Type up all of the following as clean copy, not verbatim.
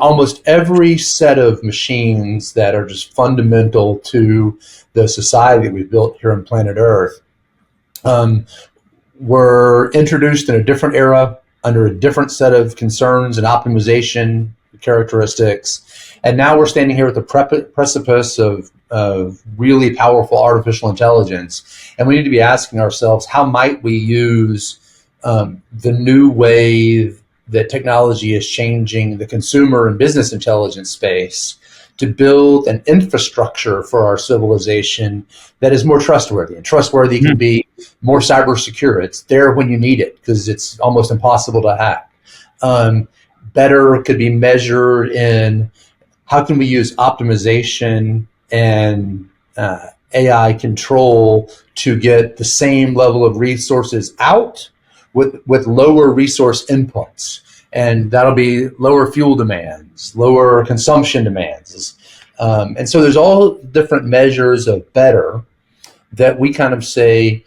Almost every set of machines that are just fundamental to the society that we've built here on planet Earth were introduced in a different era under a different set of concerns and optimization characteristics. And now we're standing here at the precipice of really powerful artificial intelligence. And we need to be asking ourselves, how might we use the new way that technology is changing the consumer and business intelligence space to build an infrastructure for our civilization that is more trustworthy. And trustworthy can be more cyber secure. It's there when you need it because it's almost impossible to hack. Better could be measured in how can we use optimization and AI control to get the same level of resources out with lower resource inputs. And that'll be lower fuel demands, lower consumption demands. And so there's all different measures of better that we kind of say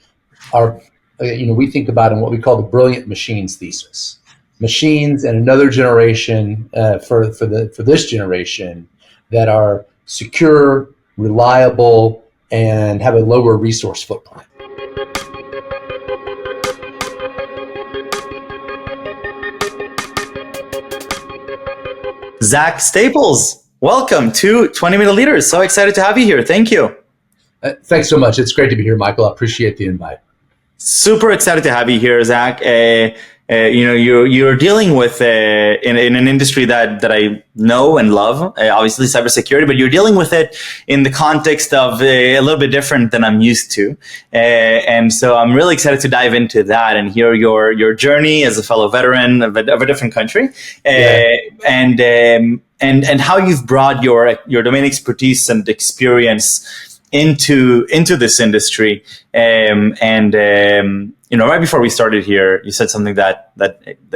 are, we think about in what we call the brilliant machines thesis. Machines in another generation for this generation that are secure, reliable, and have a lower resource footprint. Zac Staples, welcome to 20 Minute Leaders. So excited to have you here. Thank you. Thanks so much. It's great to be here, Michael. I appreciate the invite. Super excited to have you here, Zac. You're dealing with in an industry that I know and love, obviously cybersecurity, but you're dealing with it in the context of a little bit different than I'm used to, and so I'm really excited to dive into that and hear your journey as a fellow veteran of a different country, and how you've brought your domain expertise and experience into this industry, right before we started here, you said something that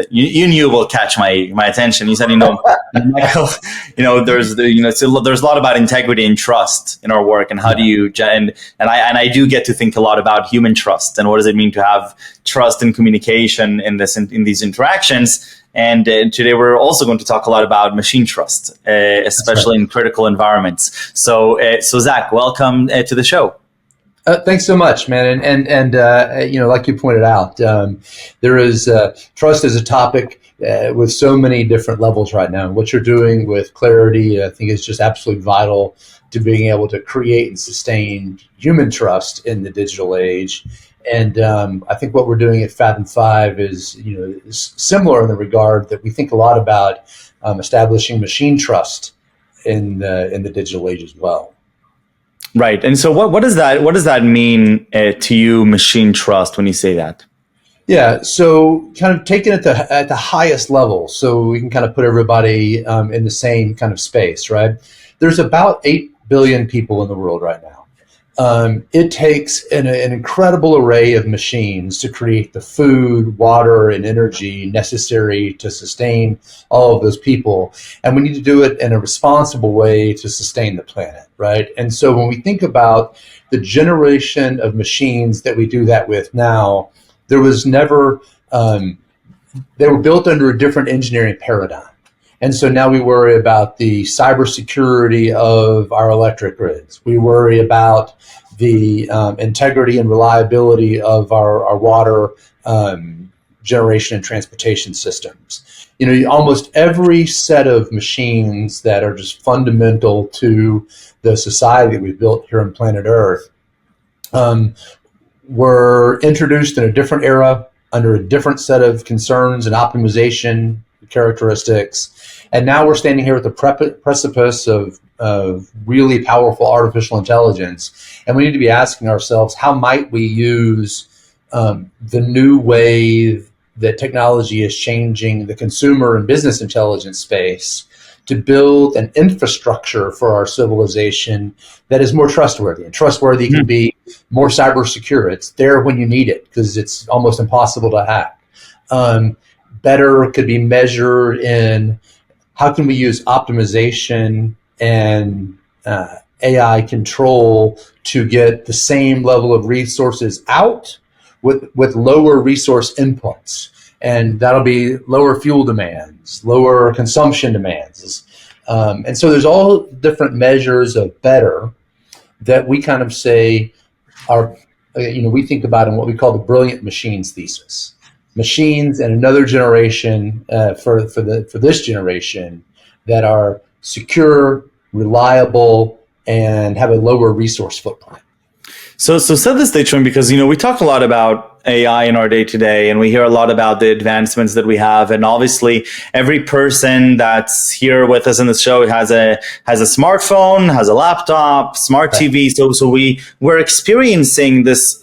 you knew will catch my attention. You said, Michael, there's a lot about integrity and trust in our work, and how do you and I do get to think a lot about human trust and what does it mean to have trust and communication in these interactions. And today we're also going to talk a lot about machine trust, especially in critical environments. So Zac, welcome to the show. Thanks so much, man. And like you pointed out, there is trust as a topic with so many different levels right now. What you're doing with Clarity, I think, is just absolutely vital to being able to create and sustain human trust in the digital age. And I think what we're doing at Fathom 5 is similar in the regard that we think a lot about establishing machine trust in the digital age as well. Right. And so what does that mean to you, machine trust, when you say that? Yeah. So kind of taken at the highest level, so we can kind of put everybody in the same kind of space, right? There's about 8 billion people in the world right now. It takes an incredible array of machines to create the food, water, and energy necessary to sustain all of those people. And we need to do it in a responsible way to sustain the planet, right? And so when we think about the generation of machines that we do that with now, there was never, they were built under a different engineering paradigm. And so now we worry about the cybersecurity of our electric grids. We worry about the integrity and reliability of our water generation and transportation systems. Almost every set of machines that are just fundamental to the society that we've built here on planet Earth were introduced in a different era under a different set of concerns and optimization characteristics. And now we're standing here at the precipice of really powerful artificial intelligence. And we need to be asking ourselves, how might we use the new way that technology is changing the consumer and business intelligence space to build an infrastructure for our civilization that is more trustworthy. And trustworthy can be more cyber secure. It's there when you need it because it's almost impossible to hack. Better could be measured in how can we use optimization and AI control to get the same level of resources out with lower resource inputs. And that'll be lower fuel demands, lower consumption demands. And so there's all different measures of better that we kind of say are, we think about in what we call the brilliant machines thesis. Machines in another generation, for this generation, that are secure, reliable, and have a lower resource footprint. So set the stage for me, because we talk a lot about AI in our day to day, and we hear a lot about the advancements that we have. And obviously, every person that's here with us in the show has a smartphone, has a laptop, smart TV. So we're experiencing this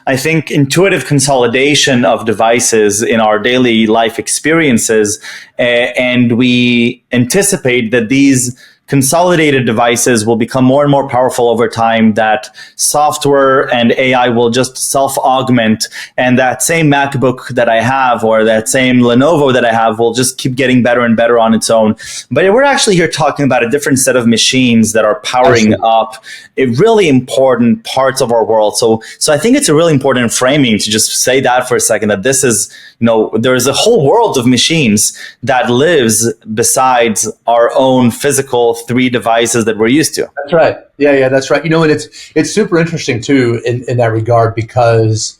I think intuitive consolidation of devices in our daily life experiences, and we anticipate that these consolidated devices will become more and more powerful over time, that software and AI will just self-augment, and that same MacBook that I have or that same Lenovo that I have will just keep getting better and better on its own. But we're actually here talking about a different set of machines that are powering up a really important parts of our world. So I think it's a really important framing to just say that for a second, that this is, there's a whole world of machines that lives besides our own physical 3 devices that we're used to. That's right. Yeah, that's right. And it's super interesting too in that regard, because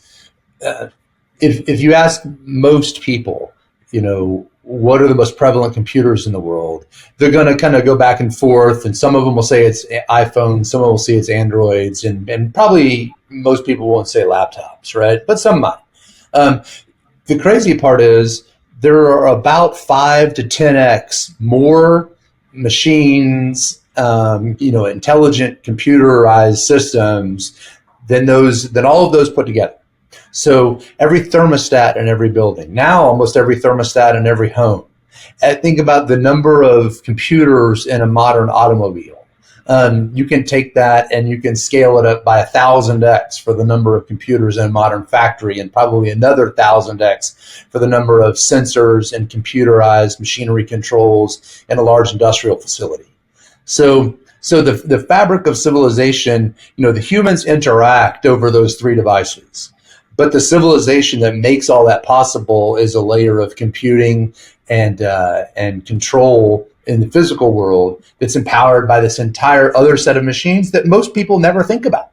if you ask most people, what are the most prevalent computers in the world, they're going to kind of go back and forth, and some of them will say it's iPhones, some of them will say it's Androids, and probably most people won't say laptops, right? But some might. The crazy part is there are about 5 to 10x more machines, intelligent computerized systems than all of those put together. So every thermostat in every building, now almost every thermostat in every home. And think about the number of computers in a modern automobile. You can take that and you can scale it up by 1,000x for the number of computers in a modern factory, and probably another 1,000x for the number of sensors and computerized machinery controls in a large industrial facility. So the fabric of civilization, the humans interact over those 3 devices. But the civilization that makes all that possible is a layer of computing and control in the physical world that's empowered by this entire other set of machines that most people never think about.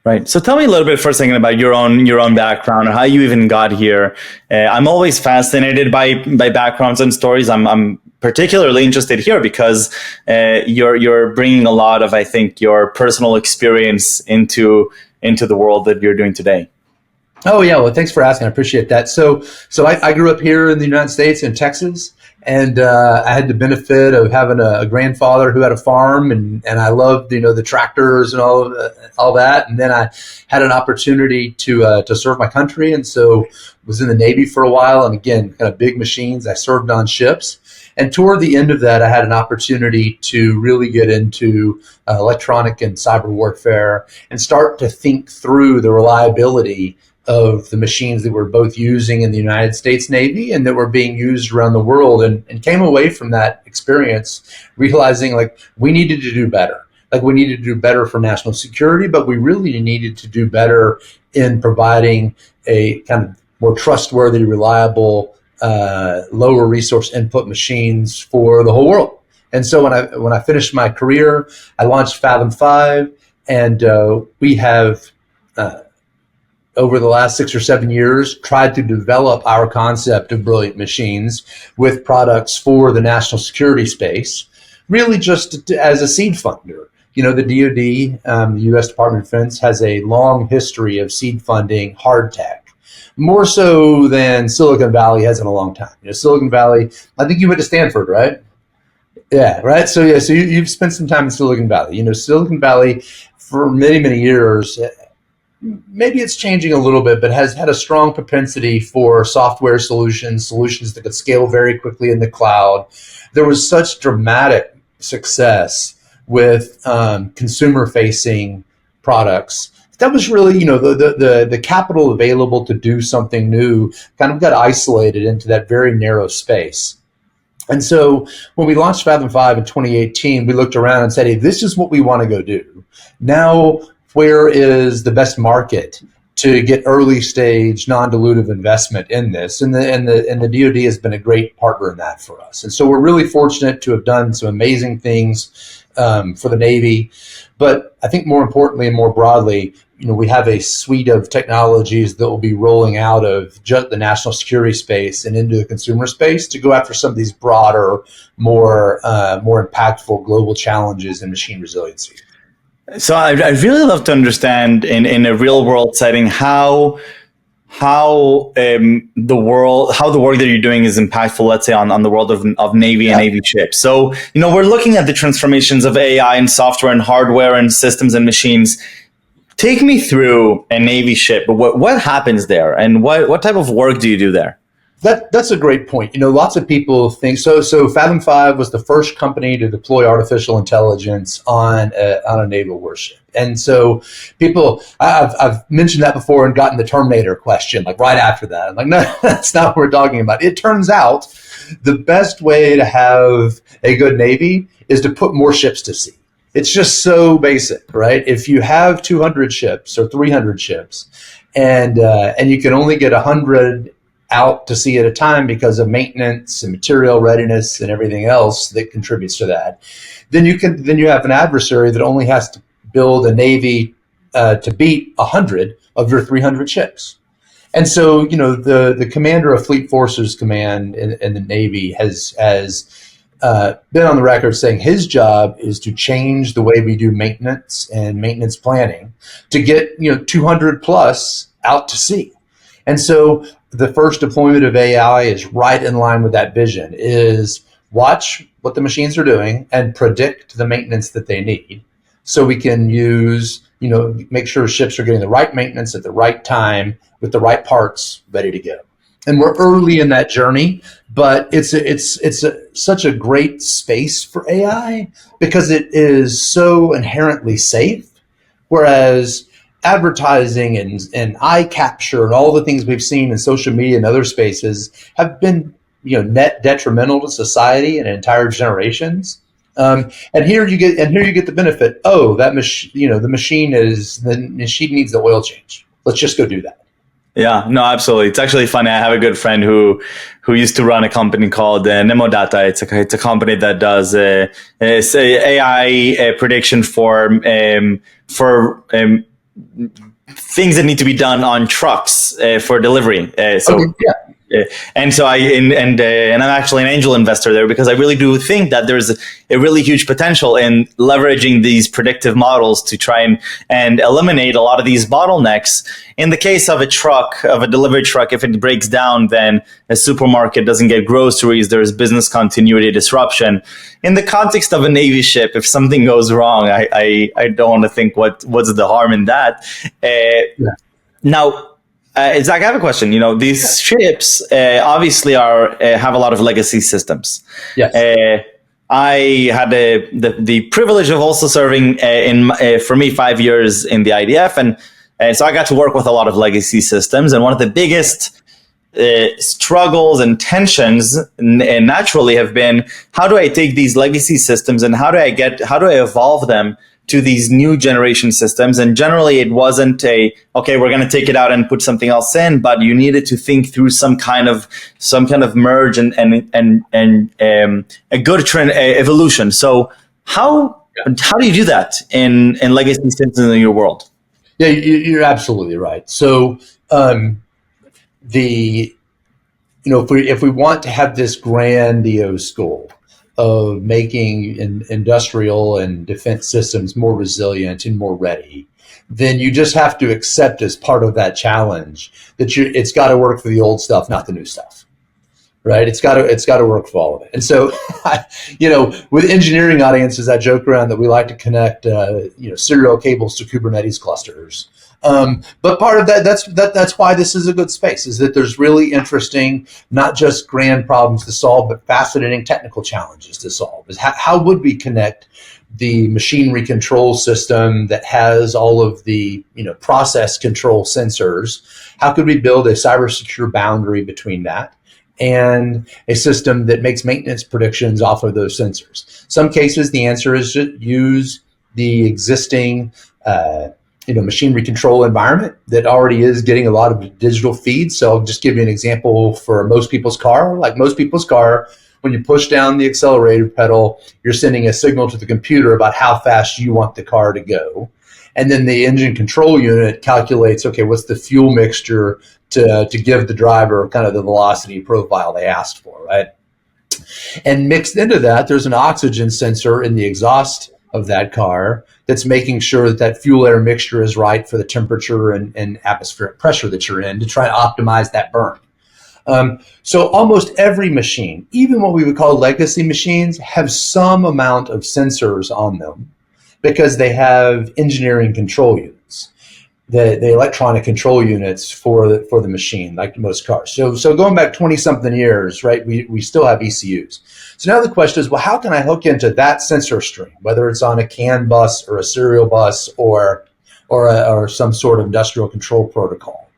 Right. So tell me a little bit for a second about your own background, or how you even got here. I'm always fascinated by backgrounds and stories. I'm particularly interested here because you're bringing a lot of, I think, your personal experience into the world that you're doing today. Oh yeah, well, thanks for asking. I appreciate that. So I grew up here in the United States, in Texas, and I had the benefit of having a grandfather who had a farm, and I loved the tractors and all that. And then I had an opportunity to serve my country, and so was in the Navy for a while. And again, kind of big machines. I served on ships. And toward the end of that, I had an opportunity to really get into electronic and cyber warfare and start to think through the reliability of the machines that we're both using in the United States Navy and that were being used around the world, and came away from that experience realizing we needed to do better. We needed to do better for national security, but we really needed to do better in providing a kind of more trustworthy, reliable, lower resource input machines for the whole world. And so when I finished my career, I launched Fathom 5, and we have over the last 6 or 7 years, tried to develop our concept of brilliant machines with products for the national security space, really just as a seed funder. The DoD, the U.S. Department of Defense, has a long history of seed funding hard tech, more so than Silicon Valley has in a long time. Silicon Valley, I think you went to Stanford, right? Yeah, right. So you've spent some time in Silicon Valley. Silicon Valley for many, many years, maybe it's changing a little bit, but has had a strong propensity for software solutions that could scale very quickly in the cloud. There was such dramatic success with consumer-facing products. That was really, the capital available to do something new kind of got isolated into that very narrow space. And so when we launched Fathom 5 in 2018, we looked around and said, hey, this is what we want to go do. Now, where is the best market to get early stage non-dilutive investment in this, and the DoD has been a great partner in that for us. And so we're really fortunate to have done some amazing things for the Navy. But I think more importantly and more broadly, we have a suite of technologies that will be rolling out of just the national security space and into the consumer space to go after some of these broader, more impactful global challenges in machine resiliency. So I'd really love to understand in a real world setting how the work that you're doing is impactful, let's say on the world of Navy and Navy ships. So, we're looking at the transformations of AI and software and hardware and systems and machines. Take me through a Navy ship. What happens there, and what type of work do you do there? That's a great point. Lots of people think so. Fathom 5 was the first company to deploy artificial intelligence on a naval warship. And so I've mentioned that before and gotten the Terminator question like right after that. I'm like, no, that's not what we're talking about. It turns out the best way to have a good Navy is to put more ships to sea. It's just so basic, right? If you have 200 ships or 300 ships and you can only get 100 out to sea at a time because of maintenance and material readiness and everything else that contributes to that, then you have an adversary that only has to build a Navy to beat 100 of your 300 ships. And so, the commander of Fleet Forces Command in the Navy has been on the record saying his job is to change the way we do maintenance and maintenance planning to get 200 plus out to sea. And so the first deployment of AI is right in line with that vision, is watch what the machines are doing and predict the maintenance that they need so we can make sure ships are getting the right maintenance at the right time with the right parts ready to go. And we're early in that journey, but it's such a great space for AI because it is so inherently safe, whereas advertising and eye capture and all the things we've seen in social media and other spaces have been net detrimental to society and entire generations. And here you get the benefit. Oh, that the machine needs the oil change. Let's just go do that. Yeah, no, absolutely. It's actually funny. I have a good friend who used to run a company called Nemo Data. It's a company that does AI prediction for things that need to be done on trucks for delivery. And so I'm actually an angel investor there because I really do think that there's a really huge potential in leveraging these predictive models to try and eliminate a lot of these bottlenecks. In the case of a delivery truck, if it breaks down, then a supermarket doesn't get groceries. There's business continuity disruption. In the context of a Navy ship, if something goes wrong, I don't want to think what's the harm in that. Now, Zac, I have a question. These ships obviously have a lot of legacy systems. Yes. I had the privilege of also serving for me 5 years in the IDF, and so I got to work with a lot of legacy systems. And one of the biggest struggles and tensions naturally have been, how do I take these legacy systems and how do I evolve them to these new generation systems? And generally it wasn't okay, we're going to take it out and put something else in, but you needed to think through some kind of merge and a good trend evolution. So how do you do that in legacy systems in your world? Yeah, you're absolutely right. So if we want to have this grandiose goal of making industrial and defense systems more resilient and more ready, then you just have to accept as part of that challenge that it's got to work for the old stuff, not the new stuff, right? It's got to work for all of it. And so, with engineering audiences, I joke around that we like to connect, serial cables to Kubernetes clusters. But part of that's why this is a good space, is that there's really interesting, not just grand problems to solve, but fascinating technical challenges to solve. Is how would we connect the machinery control system that has all of the process control sensors? How could we build a cyber secure boundary between that and a system that makes maintenance predictions off of those sensors? Some cases, the answer is to use the existing machinery control environment that already is getting a lot of digital feeds. So I'll just give you an example for most people's car. Like most people's car, when you push down the accelerator pedal, you're sending a signal to the computer about how fast you want the car to go. And then the engine control unit calculates, okay, what's the fuel mixture to give the driver kind of the velocity profile they asked for, right? And mixed into that, there's an oxygen sensor in the exhaust of that car that's making sure that that fuel air mixture is right for the temperature and atmospheric pressure that you're in to try to optimize that burn. So almost every machine, even what we would call legacy machines, have some amount of sensors on them because they have engineering control units, the electronic control units for the machine, like most cars. So going back 20 something years, right, we still have ECUs. So now the question is, well, how can I hook into that sensor stream, whether it's on a CAN bus or a serial bus or some sort of industrial control protocol,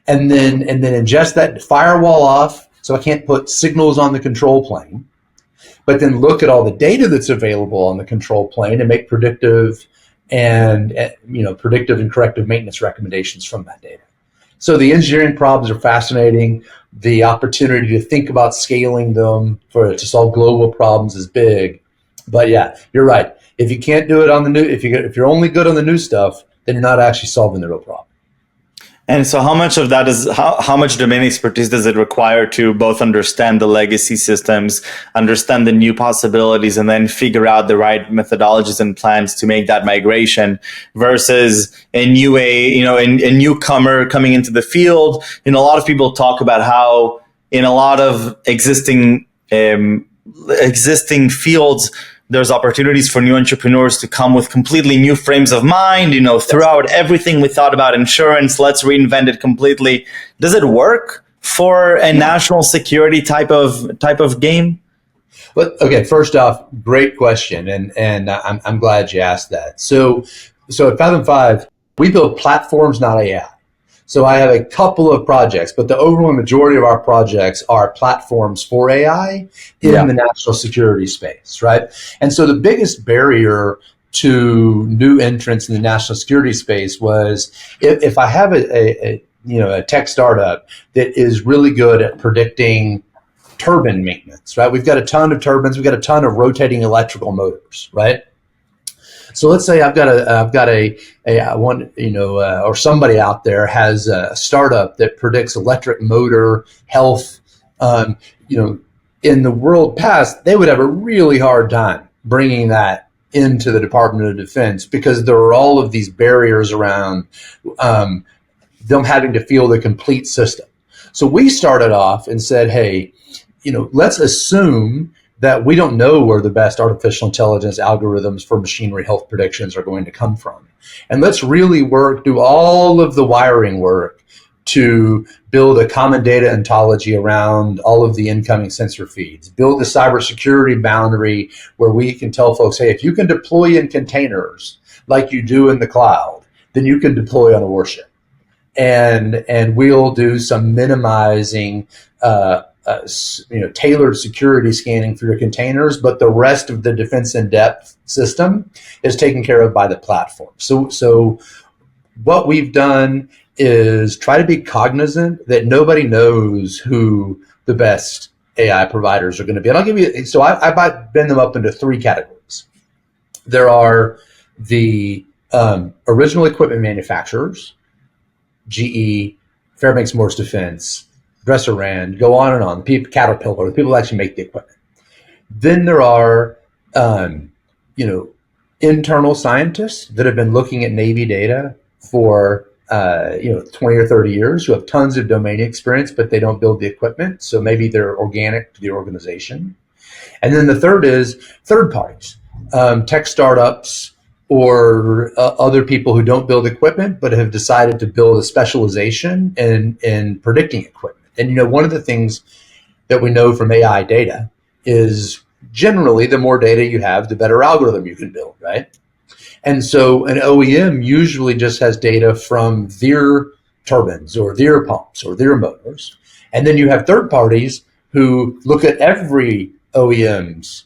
and then ingest that firewall off, so I can't put signals on the control plane, but then look at all the data that's available on the control plane and make predictive and corrective maintenance recommendations from that data. So the engineering problems are fascinating. The opportunity to think about scaling them to solve global problems is big. But yeah, you're right. If you can't do it on the new, if you're only good on the new stuff, then you're not actually solving the real problem. And so how much of that is, how much domain expertise does it require to both understand the legacy systems, understand the new possibilities, and then figure out the right methodologies and plans to make that migration versus a newcomer coming into the field? A lot of people talk about how in a lot of existing fields, there's opportunities for new entrepreneurs to come with completely new frames of mind, throw out everything we thought about insurance, let's reinvent it completely. Does it work for a national security type of game? But okay, first off, great question, and I'm glad you asked that. So at Fathom 5, we build platforms, not AI. So I have a couple of projects, but the overwhelming majority of our projects are platforms for AI in the national security space, right? And so the biggest barrier to new entrants in the national security space was if I have a tech startup that is really good at predicting turbine maintenance, right? We've got a ton of turbines, we've got a ton of rotating electrical motors, right? So let's say I've got or somebody out there has a startup that predicts electric motor health. In the world past, they would have a really hard time bringing that into the Department of Defense because there are all of these barriers around them having to feel the complete system. So we started off and said, hey, let's assume that we don't know where the best artificial intelligence algorithms for machinery health predictions are going to come from. And let's really do all of the wiring work to build a common data ontology around all of the incoming sensor feeds, build a cybersecurity boundary where we can tell folks, hey, if you can deploy in containers like you do in the cloud, then you can deploy on a warship. And we'll do some minimizing tailored security scanning for your containers, but the rest of the defense in depth system is taken care of by the platform. So what we've done is try to be cognizant that nobody knows who the best AI providers are going to be. And I'll give you, so I bend them up into three categories. There are the original equipment manufacturers, GE, Fairbanks Morse Defense, Dresser Rand, go on and on. The people, Caterpillar, the people who actually make the equipment. Then there are, internal scientists that have been looking at Navy data for 20 or 30 years, who have tons of domain experience, but they don't build the equipment. So maybe they're organic to the organization. And then the third is third parties, tech startups, or other people who don't build equipment but have decided to build a specialization in predicting equipment. And one of the things that we know from AI data is generally the more data you have, the better algorithm you can build, right? And so an OEM usually just has data from their turbines or their pumps or their motors. And then you have third parties who look at every OEM's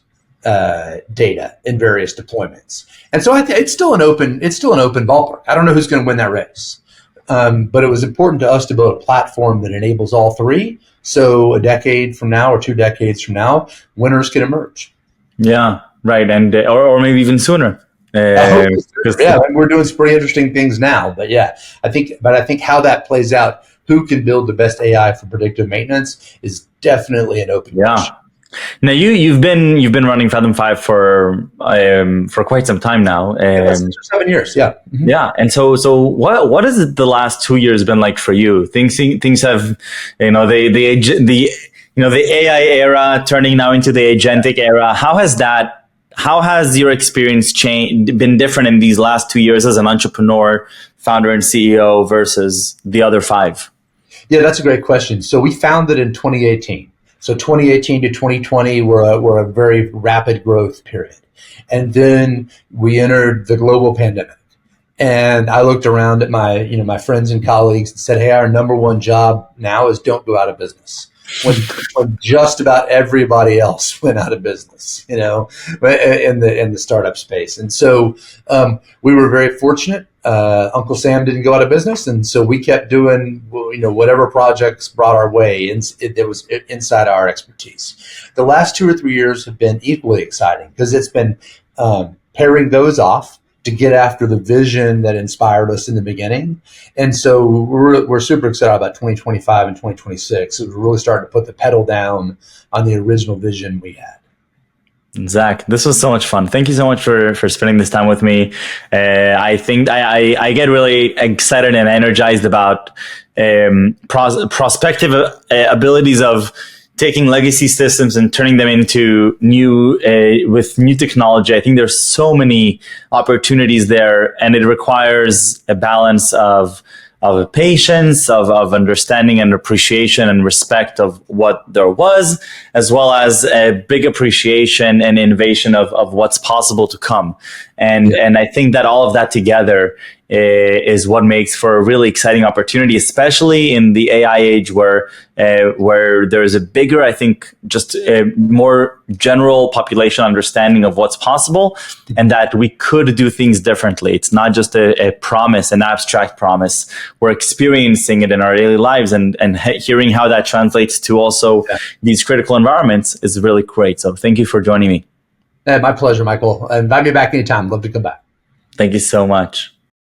data in various deployments. And so it's still an open ballpark. I don't know who's going to win that race. But it was important to us to build a platform that enables all three. So a decade from now or 2 decades from now, winners can emerge. Yeah, right. And or maybe even sooner. Yeah, we're doing some pretty interesting things now. But yeah, I think how that plays out, who can build the best AI for predictive maintenance, is definitely an open question. Now you've been running Fathom 5 for quite some time now. 6 or 7 years, yeah. Mm-hmm. Yeah, and so what has the last 2 years been like for you? Things have, the AI era turning now into the agentic era. How has your experience been different in these last 2 years as an entrepreneur, founder, and CEO versus the other 5? Yeah, that's a great question. So we founded in 2018. So 2018 to 2020 were a very rapid growth period. And then we entered the global pandemic. And I looked around at my friends and colleagues and said, hey, our number one job now is don't go out of business. When just about everybody else went out of business, in the startup space. And so we were very fortunate. Uncle Sam didn't go out of business, and so we kept doing whatever projects brought our way. And it was inside our expertise. The last 2 or 3 years have been equally exciting because it's been pairing those off to get after the vision that inspired us in the beginning. And so we're super excited about 2025 and 2026. We're really starting to put the pedal down on the original vision we had. Zac, this was so much fun. Thank you so much for spending this time with me. I think I get really excited and energized about prospective abilities of taking legacy systems and turning them into with new technology. I think there's so many opportunities there, and it requires a balance of patience, of understanding and appreciation and respect of what there was, as well as a big appreciation and innovation of what's possible to come. And I think that all of that together is what makes for a really exciting opportunity, especially in the AI age where there's a bigger, I think, just a more general population understanding of what's possible and that we could do things differently. It's not just a promise, an abstract promise. We're experiencing it in our daily lives and hearing how that translates to also these critical environments is really great. So thank you for joining me. My pleasure, Michael. Invite me back anytime. Love to come back. Thank you so much.